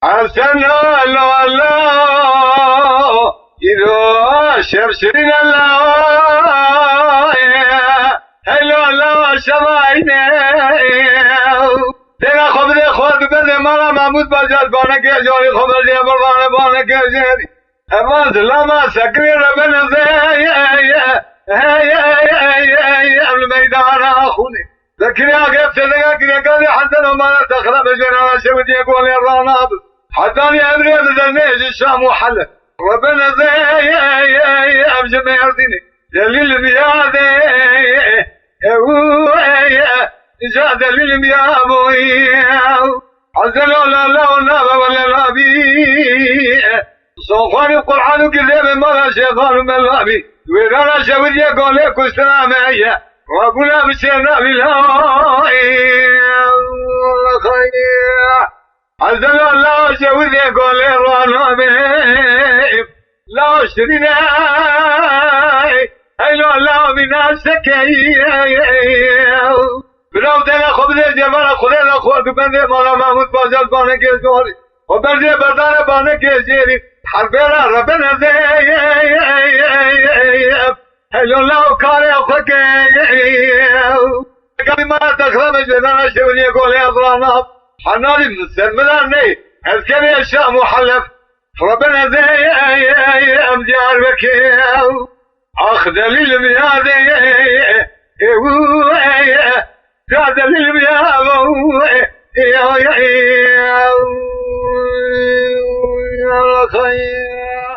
أرسلنا الله إذا شبشرين الله هلو الله شمعنا دینا خود دی خود بده مرا محمود بجال بانه که جاری خبر دی بربانه بانه که جاری اواز لما سکری ربن زی ابل میدان آخونی ذکری آگه بسیدگا کری کردی حسن و مانا تخرب جنانا شودی قولی راناب حسانی امری بزرنیش الشام وحله ربن زی ابجم یردینی دلیل بیاده جاء دليل يا ابوي عزل لا لا ونابا ولا نبي صوفان القرآن كذب ما شيطان ملابي ورانا شود يقول لك السلام يا ربنا بشرنا بالله عزل الله شود يقول رانا بهم لا شرنا هلو الله من السكي براو دینا خوب دی جوانا خدا لا خود بنده مولا محمود بازال بانه که جوری و برده بردان بانه که جیری حربیرا ربنا زی هلو لاو کاری افکه کمی ما تخرمش بدانا شولی گولی ابرانا حنالی سرمدان نی اذکری اشیاء محلف ربنا زی امجار بکی اخ دلیل میادی هذا اللي يا ابو يا خير